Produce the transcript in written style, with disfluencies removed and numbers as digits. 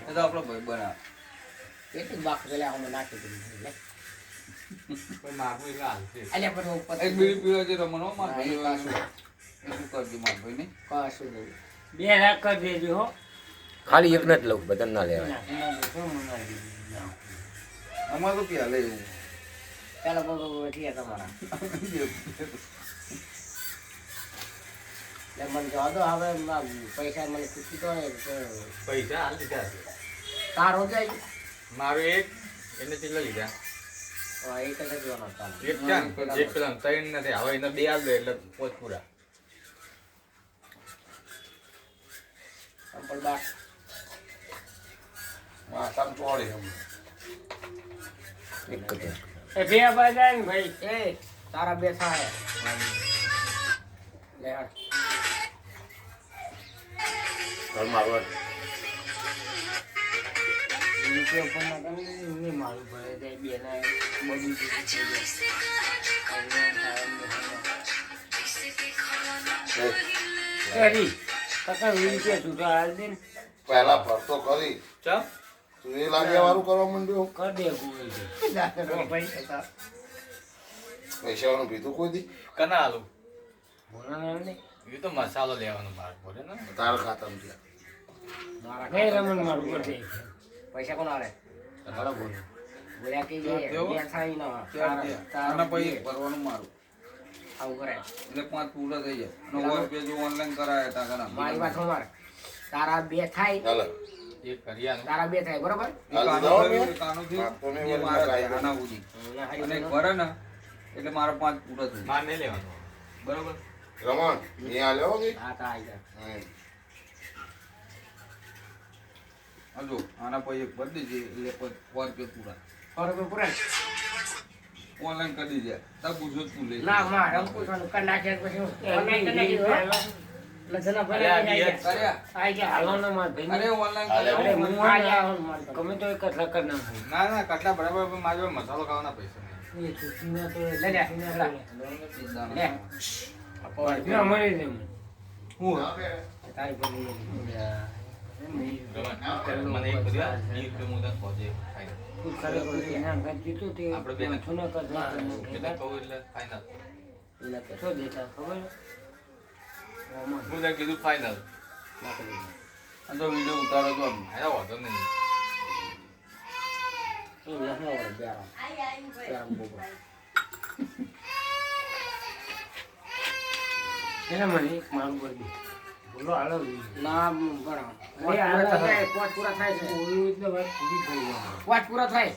એ તો આપણો ભાઈ બનાવ એટલી બાક પેલા અમે નાખી દીધી લે કોઈ માગું એટલે હાલશે. અલ્યા પણ ઉપર એક બીડી પીવા જે રમણો માર ભાઈ શું કરજો માર ભાઈ ને કશું નહીં બે રાખ કરી દેજો હો ખાલી એક જ લઉં બધાને ના લેવાય અમાર તો પ્યા લે એવું પેલા બબો બેઠી તમારા લે મને જો દો હવે પૈસા મને ખુશી તો પૈસા હાલ દીધા છે. તારો જાય મારું એક એને કેટલા લીધા? એક જ જોવાનો તારો એક ચાન એક પેલા ત્રણ નથી હવે એને બે આલ દે એટલે પોચ પૂરા. સંપલ બાર માથામ ચોળી હમ એક જ એ બે બજાય ને ભાઈ એ તારા બે થાય લે હાર ઘર મારવા રૂપિયા પણ ના કરે નહીં મારું ભરે જાય બે ના બધું કરી કાકા રૂપિયા છૂટા હાલ દે ને પહેલા ભરતો કરી ચા તું એ લાગ્યા વાળું કરવા માંડ્યો કર દે કોઈ પૈસા પૈસાનું પીધું કોઈ દી કના આલું ભોળાના ને એ તો મસાલો લેવાનો માર પડે ને. તારા ખાતામાં છે મારા નહીં રમણ મારું કરી દે પૈસા કોણ આલે તમારો બોલ. બોલ્યા કે ચાર દેવો? બે થાય ના આના પછી ભરવાનું મારું આવું કરે એટલે 5 પૂરા થઈ જાય અને રૂપિયા જો ઓનલાઈન કરાયા તા કરા મારી વાત માર તારા બે થાય ચાલે એક કરિયાનું તારા બે થાય બરોબર કાનોથી વાંધો નહીં, એ મારા થાય આના સુધી ના અને એક ભરે ને એટલે મારા 5 પૂરા થઈ જાય માર નહીં લેવાનું બરોબર. રમણ નહીં આલ્યો કે હા તા આવી હજુ આના પછી એક ભરી દેજે એટલે 5 રૂપિયા પૂરા બરોબર પૂરા ઓનલાઈન કરી દીધા તા પૂછો તું લે ના મારે પૂછવાનું કર નાખ્યા પછી ઓનલાઈન કરી નાખ્યું લજના ભલે કર્યા આઈ ગયા હાલવાનો માર અરે ભાઈ ઓનલાઈન અરે કર્યા હું આ જાઉં ગમે તો એક જ લકર ના ના ના કટલા બરાબર પણ મારે મસાલો ખાવાના પૈસા નહીં. એ છૂટીના તો લે લે લે ના મળી દે હું તારી ભલે મને એક બધા 20 રૂપિયા મુદત પહોંચે ફાઇનલ. તું ખરેખર ના ગજી તો તે આપણે બેને છોનો કર મેં તો કહું એટલે ફાઇનલ. શું દેતા ખબર હું તો કીધું ફાઇનલ. આ તો વિડિયો ઉતારો તો આમ. આયા વાંધો નહીં. એ લખવા વાળો બેરા બેરા બોબો એના મને મારું કરી દે બોલો હાલો ના ગણો અરે આ પોચ પૂરા થાય છે ઓલું એટલે વાત પૂરી થઈ જાય પોચ પૂરા થાય